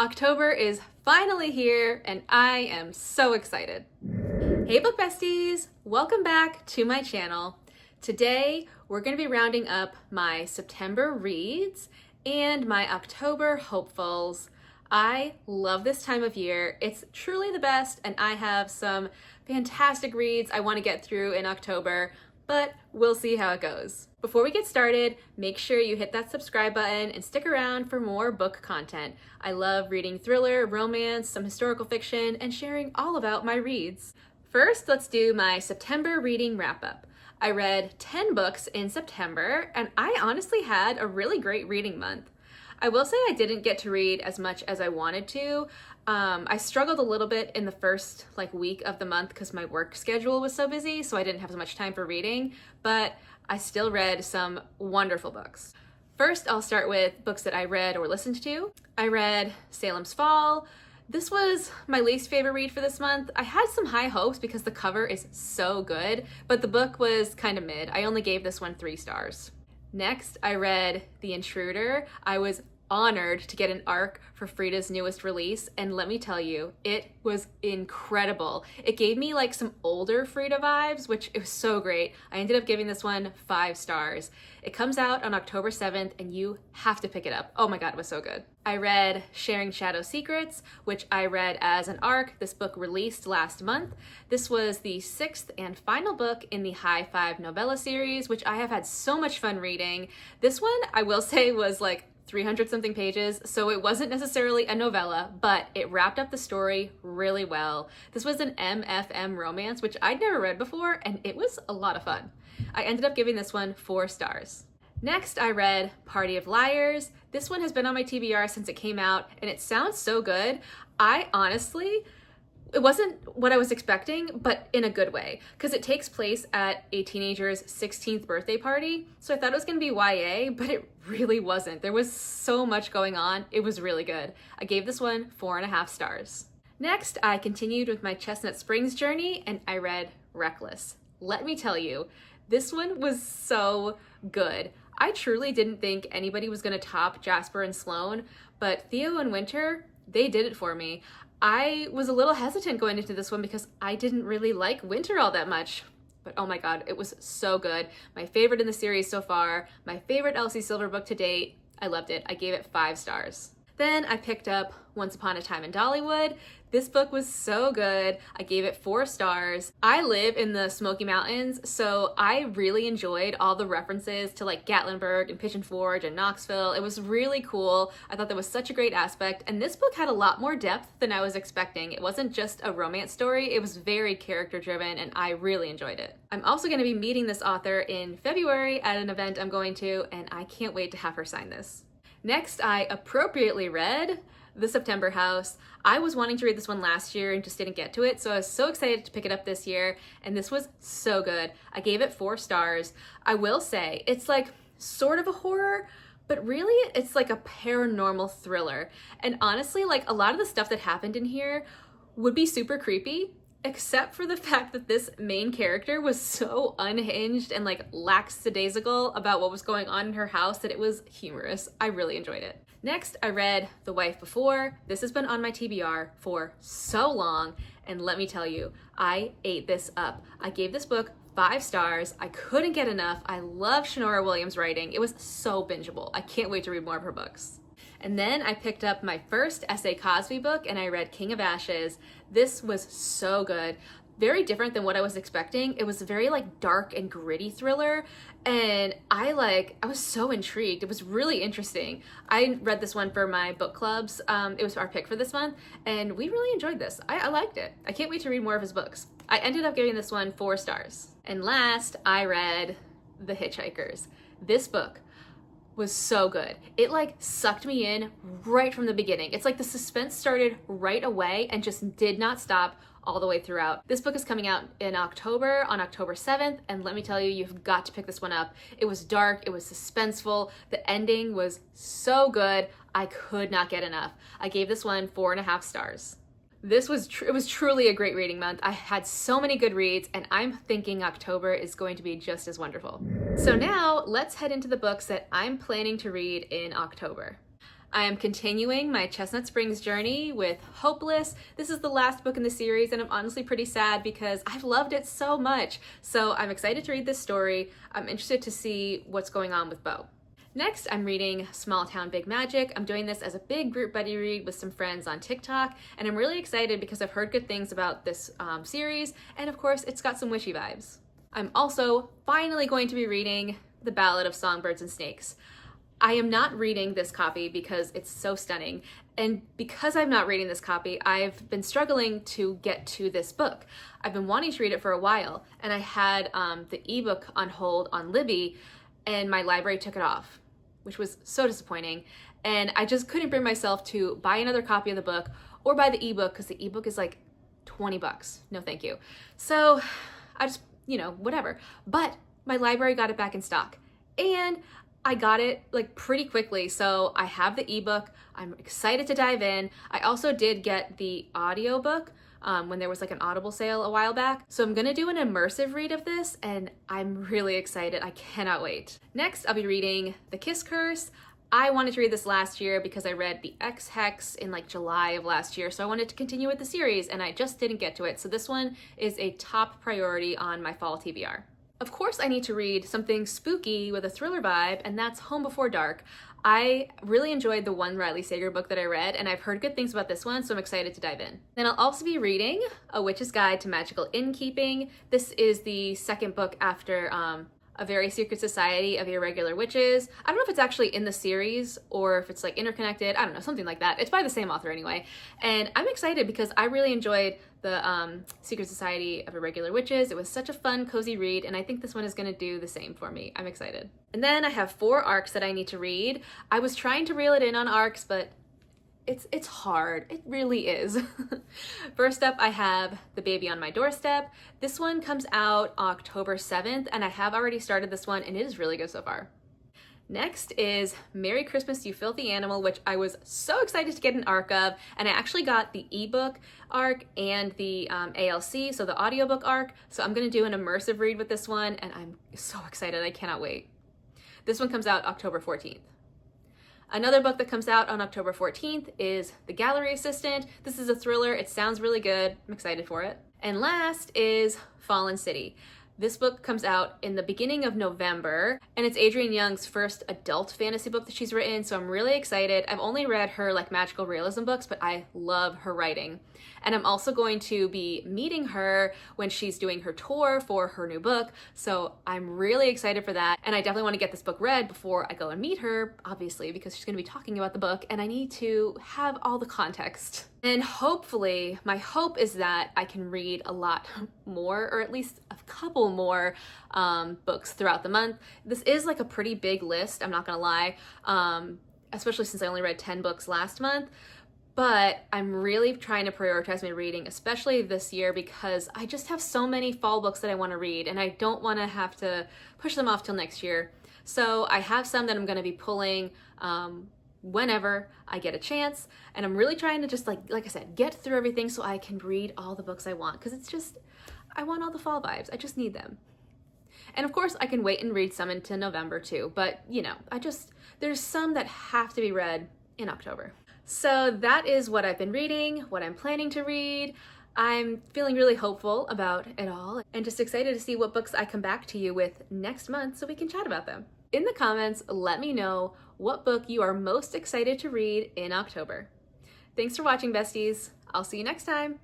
October is finally here and I am so excited. Hey book besties, welcome back to my channel. Today we're going to be rounding up my September reads and my October hopefuls. I love this time of year. It's truly the best and I have some fantastic reads I want to get through in October, but we'll see how it goes. Before we get started, make sure you hit that subscribe button and stick around for more book content. I love reading thriller, romance, some historical fiction, and sharing all about my reads. First, let's do my September reading wrap-up. I read 10 books in September, and I honestly had a really great reading month. I will say I didn't get to read as much as I wanted to. I struggled a little bit in the first week of the month because my work schedule was so busy, so I didn't have as much time for reading, but I still read some wonderful books. First, I'll start with books that I read or listened to. I read Salem's Fall. This was my least favorite read for this month. I had some high hopes because the cover is so good, but the book was kind of mid. I only gave this one 3 stars. Next, I read The Intruder. I was honored to get an ARC for Frida's newest release, and let me tell you, it was incredible. It gave me some older Frida vibes, which it was so great. I ended up giving this one 5 stars. It comes out on October 7th and you have to pick it up. Oh my god, it was so good. I read Sharing Shadow Secrets, which I read as an ARC. This book released last month. This was the 6th and final book in the High Five novella series, which I have had so much fun reading. This one, I will say, was 300 something pages, so it wasn't necessarily a novella, but it wrapped up the story really well. This was an MFM romance, which I'd never read before, and it was a lot of fun. I ended up giving this one 4 stars. Next, I read Party of Liars. This one has been on my TBR since it came out, and it sounds so good. It wasn't what I was expecting, but in a good way, because it takes place at a teenager's 16th birthday party. So I thought it was going to be YA, but it really wasn't. There was so much going on. It was really good. I gave this one 4.5 stars. Next, I continued with my Chestnut Springs journey and I read Reckless. Let me tell you, this one was so good. I truly didn't think anybody was going to top Jasper and Sloane, but Theo and Winter, they did it for me. I was a little hesitant going into this one because I didn't really like Winter all that much, but oh my god, it was so good. My favorite in the series so far, my favorite Elsie Silver book to date. I loved it. I gave it 5 stars. Then I picked up Once Upon a Time in Dollywood. This book was so good. I gave it 4 stars. I live in the Smoky Mountains, so I really enjoyed all the references to Gatlinburg and Pigeon Forge and Knoxville. It was really cool. I thought that was such a great aspect, and this book had a lot more depth than I was expecting. It wasn't just a romance story. It was very character driven, and I really enjoyed it. I'm also going to be meeting this author in February at an event I'm going to, and I can't wait to have her sign this. Next, I appropriately read The September House. I was wanting to read this one last year and just didn't get to it, so I was so excited to pick it up this year, and this was so good. I gave it 4 stars. I will say, it's sort of a horror, but really it's a paranormal thriller. And honestly, a lot of the stuff that happened in here would be super creepy, except for the fact that this main character was so unhinged and lackadaisical about what was going on in her house that it was humorous. I really enjoyed it. Next, I read The Wife Before. This has been on my TBR for so long, and let me tell you, I ate this up. I gave this book 5 stars. I couldn't get enough. I love Shanora Williams' writing. It was so bingeable. I can't wait to read more of her books. And then I picked up my first S.A. Cosby book and I read King of Ashes. This was so good. Very different than what I was expecting. It was a very dark and gritty thriller, and I was so intrigued. It was really interesting. I read this one for my book clubs. It was our pick for this month, and we really enjoyed this. I liked it. I can't wait to read more of his books. I ended up giving this one 4 stars. And last, I read The Hitchhikers. This book was so good. It sucked me in right from the beginning. It's the suspense started right away and just did not stop all the way throughout. This book is coming out in October, on October 7th, and let me tell you, you've got to pick this one up. It was dark, it was suspenseful, the ending was so good, I could not get enough. I gave this one 4.5 stars. It was truly a great reading month. I had so many good reads, and I'm thinking October is going to be just as wonderful. So now let's head into the books that I'm planning to read in October. I am continuing my Chestnut Springs journey with Hopeless. This is the last book in the series, and I'm honestly pretty sad because I've loved it so much. So I'm excited to read this story. I'm interested to see what's going on with Bo. Next, I'm reading Small Town Big Magic. I'm doing this as a big group buddy read with some friends on TikTok, and I'm really excited because I've heard good things about this series, and of course, it's got some wishy vibes. I'm also finally going to be reading The Ballad of Songbirds and Snakes. I am not reading this copy because it's so stunning, and because I'm not reading this copy, I've been struggling to get to this book. I've been wanting to read it for a while, and I had the ebook on hold on Libby, and my library took it off, which was so disappointing. And I just couldn't bring myself to buy another copy of the book or buy the ebook because the ebook is like $20. No, thank you. So I just, whatever. But my library got it back in stock and I got it like pretty quickly. So I have the ebook. I'm excited to dive in. I also did get the audiobook when there was like an Audible sale a while back. So I'm gonna do an immersive read of this and I'm really excited. I cannot wait. Next, I'll be reading The Kiss Curse. I wanted to read this last year because I read The Ex-Hex in like July of last year. So I wanted to continue with the series and I just didn't get to it. So this one is a top priority on my fall TBR. Of course, I need to read something spooky with a thriller vibe, and that's Home Before Dark. I really enjoyed the one Riley Sager book that I read, and I've heard good things about this one, so I'm excited to dive in. Then I'll also be reading A Witch's Guide to Magical Innkeeping. This is the second book after A Very Secret Society of Irregular Witches. I don't know if it's actually in the series or if it's like interconnected. I don't know, something like that. It's by the same author anyway. And I'm excited because I really enjoyed the Secret Society of Irregular Witches. It was such a fun, cozy read, and I think this one is gonna do the same for me. I'm excited. And then I have 4 arcs that I need to read. I was trying to reel it in on arcs, but it's hard. It really is. First up, I have The Baby on My Doorstep. This one comes out October 7th, and I have already started this one, and it is really good so far. Next is Merry Christmas, You Filthy Animal, which I was so excited to get an arc of, and I actually got the ebook arc and the ALC, so the audiobook arc, so I'm gonna do an immersive read with this one, and I'm so excited, I cannot wait. This one comes out October 14th. Another book that comes out on October 14th is The Gallery Assistant. This is a thriller, it sounds really good, I'm excited for it. And last is Fallen City. This book comes out in the beginning of November, and it's Adrienne Young's first adult fantasy book that she's written, so I'm really excited. I've only read her like magical realism books, but I love her writing. And I'm also going to be meeting her when she's doing her tour for her new book, so I'm really excited for that. And I definitely want to get this book read before I go and meet her, obviously, because she's going to be talking about the book, and I need to have all the context. And hopefully, my hope is that I can read a lot more, or at least a couple more books throughout the month. This is like a pretty big list, I'm not gonna lie, especially since I only read 10 books last month. But I'm really trying to prioritize my reading, especially this year, because I just have so many fall books that I want to read, and I don't want to have to push them off till next year. So I have some that I'm going to be pulling whenever I get a chance, and I'm really trying to just like I said, get through everything so I can read all the books I want, because it's just, I want all the fall vibes. I just need them. And of course, I can wait and read some into November too, but there's some that have to be read in October. So that is what I've been reading, what I'm planning to read. I'm feeling really hopeful about it all and just excited to see what books I come back to you with next month so we can chat about them. In the comments, let me know what book you are most excited to read in October. Thanks for watching, besties. I'll see you next time.